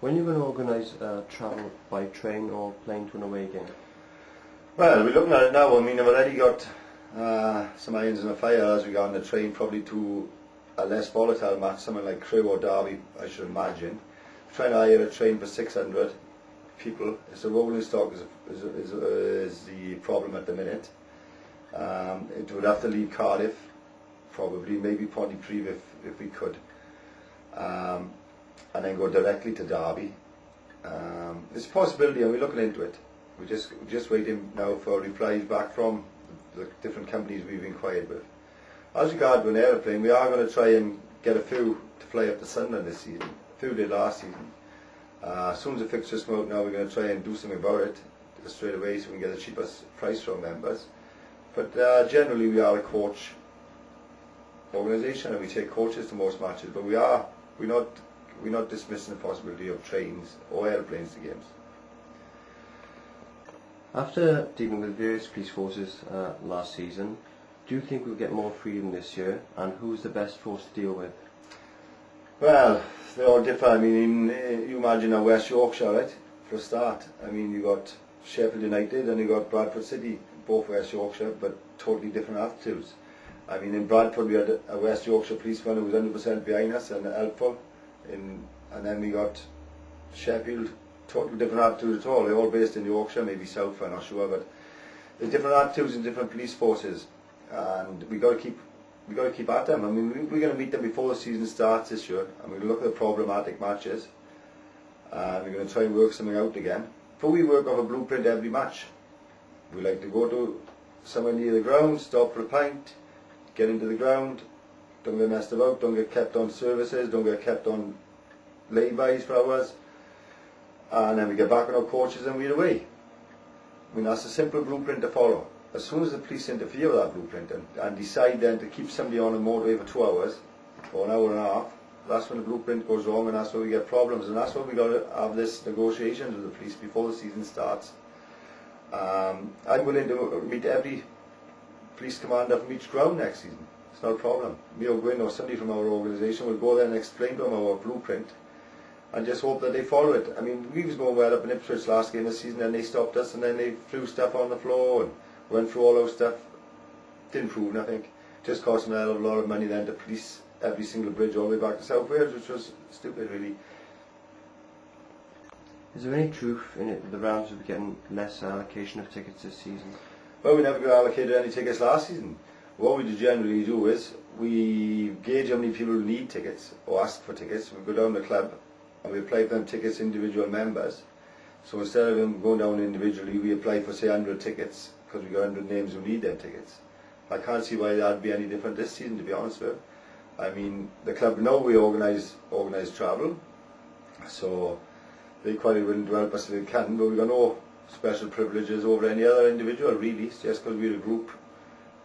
When are you going to organise travel by train or plane to an away game? Well, we're looking at it now. I mean, I've already got some irons in the fire as we go on the train, probably to a less volatile match, something like Crewe or Derby, I should imagine. Trying to hire a train for 600 people. It's a rolling stock is the problem at the minute. It would have to leave Cardiff, probably, maybe Pontypridd if we could, and then go directly to Derby. It's a possibility, and we're looking into it. We're just waiting now for replies back from the different companies we've inquired with. As regards to an aeroplane, we are going to try and get a few to fly up to Sunderland this season. A few did last season. As soon as the fixtures come out now, we're going to try and do something about it straight away so we can get the cheapest price from members. But generally we are a coach organisation and we take coaches to most matches, but we're not dismissing the possibility of trains or aeroplanes to games. After dealing with various police forces last season, do you think we'll get more freedom this year, and who's the best force to deal with? Well, they all differ. I mean, you imagine now West Yorkshire, right, for a start. I mean, you got Sheffield United and you got Bradford City, both West Yorkshire, but totally different attitudes. I mean, in Bradford we had a West Yorkshire policeman who was 100% behind us and helpful, and then we got Sheffield, totally different attitudes at all. They're all based in Yorkshire, maybe South, I'm not sure, but there's different attitudes in different police forces, and we got to keep at them. I mean, we're going to meet them before the season starts this year, and we're going to look at the problematic matches, and we're going to try and work something out again. But we work off a blueprint every match. We like to go to somewhere near the ground, stop for a pint, get into the ground, don't get messed about, don't get kept on services, don't get kept on laybys for hours, and then we get back on our coaches and we're away. I mean, that's a simple blueprint to follow. As soon as the police interfere with that blueprint and decide then to keep somebody on a motorway for 2 hours or an hour and a half, that's when the blueprint goes wrong, and that's where we get problems, and that's why we got to have this negotiations with the police before the season starts. I'm willing to meet every police commander from each ground next season. It's not a problem. Me or Gwyn or somebody from our organisation will go there and explain to them our blueprint and just hope that they follow it. I mean, we was going well up in Ipswich last game of the season, and they stopped us, and then they threw stuff on the floor and went through all our stuff. Didn't prove nothing. Just cost them a hell of a lot of money then to police every single bridge all the way back to South Wales, which was stupid, really. Is there any truth in it that the rounds will be getting less allocation of tickets this season? Well, we never got allocated any tickets last season. What we generally do is we gauge how many people need tickets or ask for tickets. We go down to the club and we apply for them tickets, individual members. So instead of them going down individually, we apply for say 100 tickets because we got 100 names who need them tickets. I can't see why that'd be any different this season, to be honest with you. I mean, the club know we organise travel, so they're quite willing to help us if they can, but we've got no special privileges over any other individual, really. It's just because we're a group.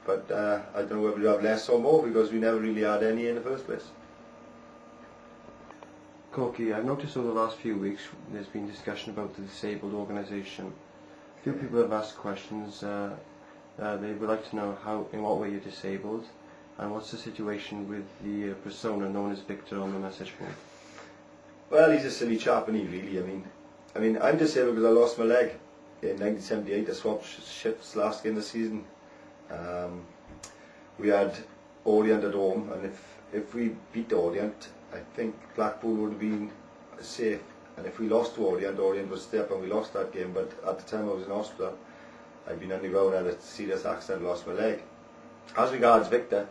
But I don't know whether we have less or more, because we never really had any in the first place. Corky, I've noticed over the last few weeks there's been discussion about the disabled organisation. A few people have asked questions. They would like to know in what way you're disabled, and what's the situation with the persona known as Victor on the message board? Well, he's a silly chap, isn't he, really? I mean, I'm disabled because I lost my leg in 1978. I swapped shifts last game of the season. We had Orient at home, and if we beat Orient, I think Blackpool would have been safe. And if we lost to Orient would stay up, and we lost that game. But at the time I was in hospital, I'd been on the ground, I had a serious accident, lost my leg. As regards Victor,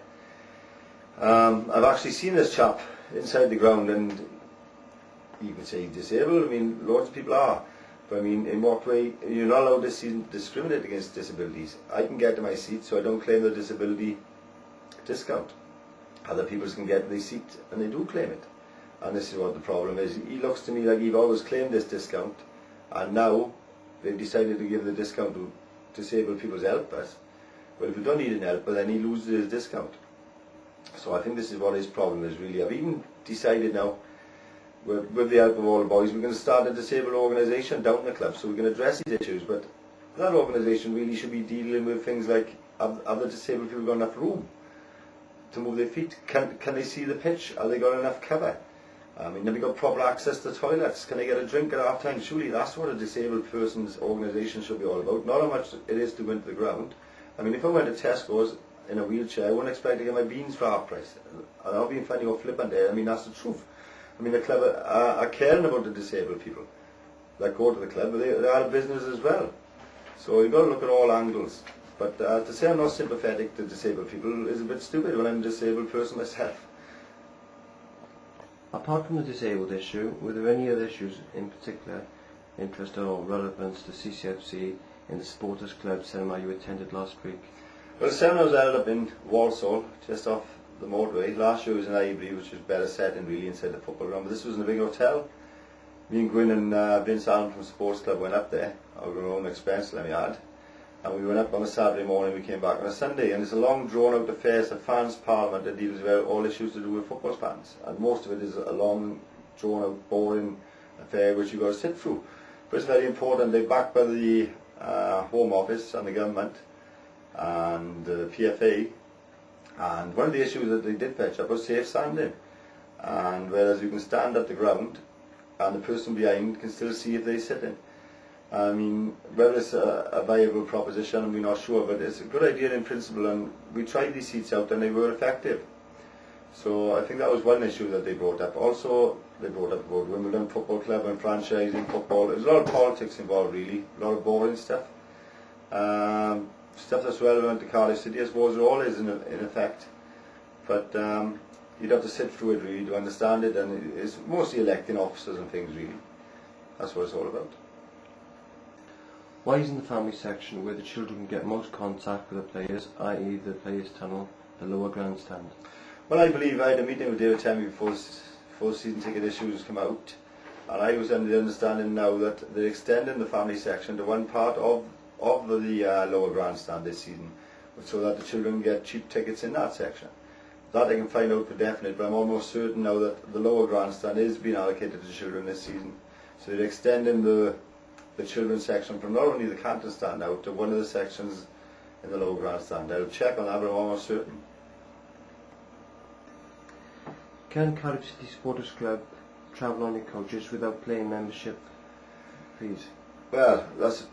I've actually seen this chap inside the ground, and you can say he's disabled. I mean, loads of people are. But I mean, in what way? You're not allowed this season to discriminate against disabilities. I can get to my seat, so I don't claim the disability discount. Other people can get their seat, and they do claim it. And this is what the problem is. He looks to me like he've always claimed this discount, and now they've decided to give the discount to disabled people's helpers. Well, if you don't need an helper, then he loses his discount. So I think this is what his problem is, really. I've even decided now, with the help of all the boys, we're going to start a disabled organisation down in the club, so we can address these issues. But that organisation really should be dealing with things like, have the disabled people got enough room to move their feet? Can they see the pitch? Have they got enough cover? I mean, have you got proper access to toilets? Can they get a drink at half time? Surely that's what a disabled person's organisation should be all about. Not how much it is to go into the ground. I mean, if I went to Tesco's in a wheelchair, I wouldn't expect to get my beans for half price. And I'll be finding out flippant there. I mean, that's the truth. I mean, the club are caring about the disabled people that go to the club, but they are a business as well. So you've got to look at all angles. But to say I'm not sympathetic to disabled people is a bit stupid when I'm a disabled person myself. Apart from the disabled issue, were there any other issues in particular interest or relevance to CCFC in the Supporters Club seminar you attended last week? Well, the seminar was held up in Walsall, just off the motorway. Last year was in Ivory, which was better setting really inside the football ground, but this was in a big hotel. Me and Gwyn and Vince Allen from Sports Club went up there, our own expense that we had. And we went up on a Saturday morning, we came back on a Sunday, and it's a long drawn out affair. It's a fans parliament that deals with all issues to do with football fans, and most of it is a long drawn out boring affair which you've got to sit through. But it's very important. They're backed by the Home Office and the government and the PFA, and one of the issues that they did fetch up was safe standing, and whereas you can stand at the ground and the person behind can still see if they're sitting. I mean, whether it's a viable proposition, we're not sure, but it's a good idea in principle, and we tried these seats out and they were effective. So I think that was one issue that they brought up. Also, they brought up about Wimbledon Football Club and franchising football. There's a lot of politics involved, really, a lot of boring stuff. Stuff that's relevant to Cardiff City, I suppose, it all is in effect. But you'd have to sit through it, really, to understand it, and it's mostly electing officers and things, really. That's what it's all about. Why isn't the family section where the children can get most contact with the players, i.e. the players' tunnel, the lower grandstand? Well, I believe I had a meeting with David Temmy before season ticket issues come out, and I was under the understanding now that they're extending the family section to one part of the lower grandstand this season, so that the children get cheap tickets in that section. That I can find out for definite, but I'm almost certain now that the lower grandstand is being allocated to children this season. So they're extending the children's section from not only the Canton stand out to one of the sections in the lower grandstand. I'll check on that, but I'm almost certain. Can Cardiff City Supporters Club travel on your coaches without playing membership fees? Well, that's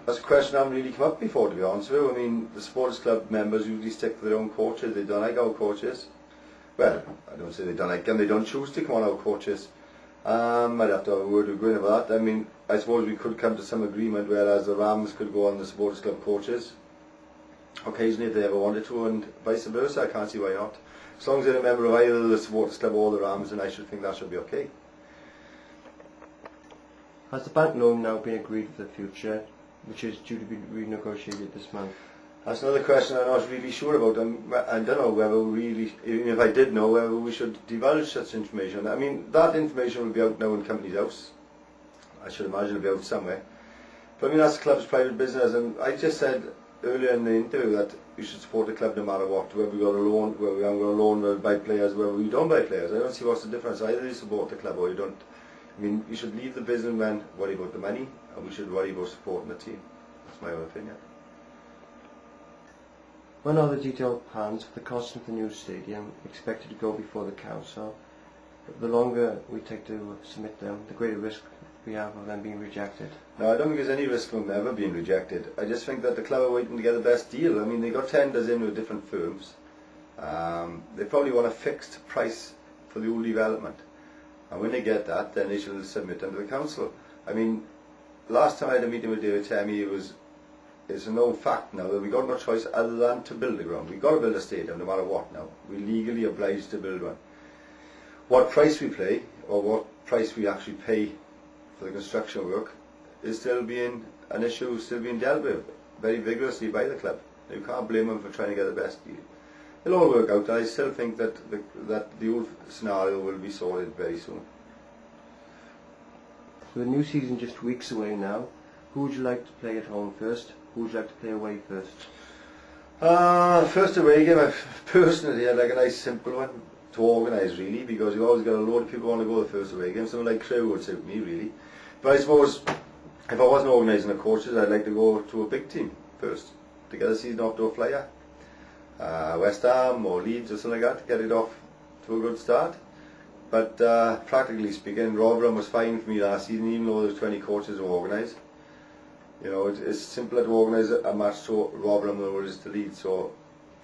a question I haven't really come up before, to be honest with you. I mean, the Supporters Club members usually stick to their own coaches. They don't like our coaches. Well, I don't say they don't like them, they don't choose to come on our coaches. I'd have to have a word with Gwyn about that. I mean, I suppose we could come to some agreement whereas the Rams could go on the Supporters Club coaches occasionally if they ever wanted to, and vice versa. I can't see why not. As long as they're a member of either the Supporters Club or the Rams, then I should think that should be okay. Has the bank loan now been agreed for the future, which is due to be renegotiated this month? That's another question I'm not really sure about. I don't know whether we really, even if I did know, whether we should divulge such information. I mean, that information will be out now in Company's House. I should imagine it'll be out somewhere. But I mean, that's the club's private business, and I just said earlier in the interview that you should support the club no matter what, whether we got a loan, whether we haven't got a loan, whether we buy players, whether we don't buy players. I don't see what's the difference. Either you support the club or you don't. I mean, you should leave the businessmen worry about the money, and we should worry about supporting the team. That's my own opinion. When are the detailed plans for the cost of the new stadium expected to go before the council? The longer we take to submit them, the greater risk we have of them being rejected. No, I don't think there's any risk of them ever being rejected. I just think that the club are waiting to get the best deal. I mean, they got tenders in with different firms. They probably want a fixed price for the whole development. And when they get that, then they shall submit them to the council. I mean, last time I had a meeting with David Temmy, it's a known fact now that we got no choice other than to build the ground. We've got to build a stadium no matter what now. We're legally obliged to build one. What price we pay, or what price we actually pay for the construction work, is still being an issue, still being dealt with very vigorously by the club. You can't blame them for trying to get the best deal. It'll all work out, and I still think that the old scenario will be sorted very soon. With the new season just weeks away now, who would you like to play at home first? Who would you like to play away first? First away game, personally I'd like a nice simple one to organise really, because you always got a load of people who want to go to the first away game. Someone like Crew would suit me really. But I suppose if I wasn't organising the coaches, I'd like to go to a big team first to get the season off to a flyer. West Ham or Leeds or something like that, to get it off to a good start. But practically speaking, Rotherham was fine for me last season, even though there was 20 coaches to organise. You know, it's simpler to organise a match to Rotherham than it is to Leeds. So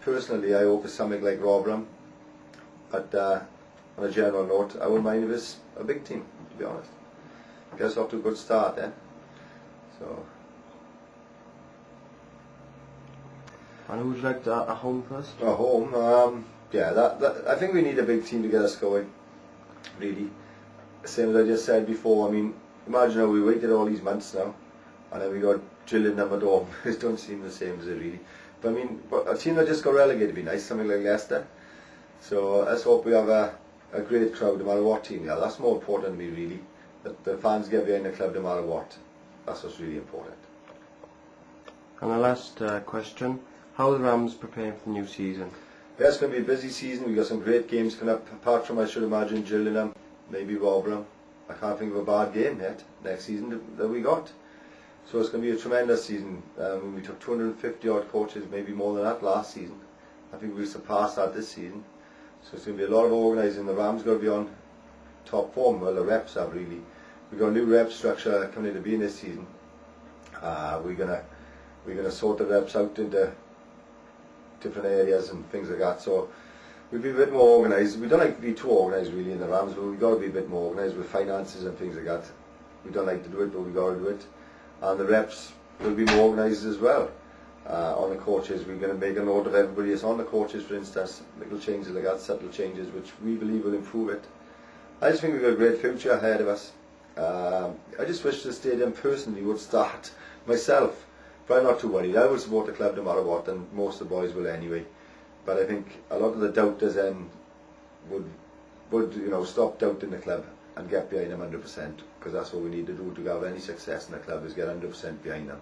personally, I hope it's something like Rotherham. But on a general note, I wouldn't mind if it's a big team, to be honest. Get us off to a good start then. So. And who would you like to, at home first? At home, yeah, I think we need a big team to get us going, really. Same as I just said before, I mean, imagine how we waited all these months now, and then we got Gillingham at home. It don't seem the same, as it really? But I mean, a team that just got relegated would be nice, something like Leicester. So let's hope we have a great crowd no matter what team we are. That's more important to me, really, that the fans get behind the club no matter what. That's what's really important. And the last question, how are the Rams preparing for the new season? Yeah, it's going to be a busy season. We've got some great games coming up, apart from, I should imagine, Gillingham, maybe Rotherham. I can't think of a bad game yet next season that we got. So it's going to be a tremendous season. We took 250 odd coaches, maybe more than that last season. I think we'll surpass that this season. So it's going to be a lot of organising. The Rams got to be on top form. Well, the reps have really. We've got a new rep structure coming into being this season. We're gonna sort the reps out into different areas and things like that. So we'll be a bit more organised. We don't like to be too organised really in the Rams, but we've got to be a bit more organised with finances and things like that. We don't like to do it, but we've got to do it. And the reps will be more organised as well. On the coaches, we're going to make a note of everybody that's on the coaches, for instance, little changes like that, subtle changes, which we believe will improve it. I just think we've got a great future ahead of us. I just wish the stadium personally would start myself. But I'm not too worried. I will support the club no matter what, and most of the boys will anyway. But I think a lot of the doubters would stop doubting the club and get behind them 100%, because that's what we need to do to have any success in the club, is get 100% behind them.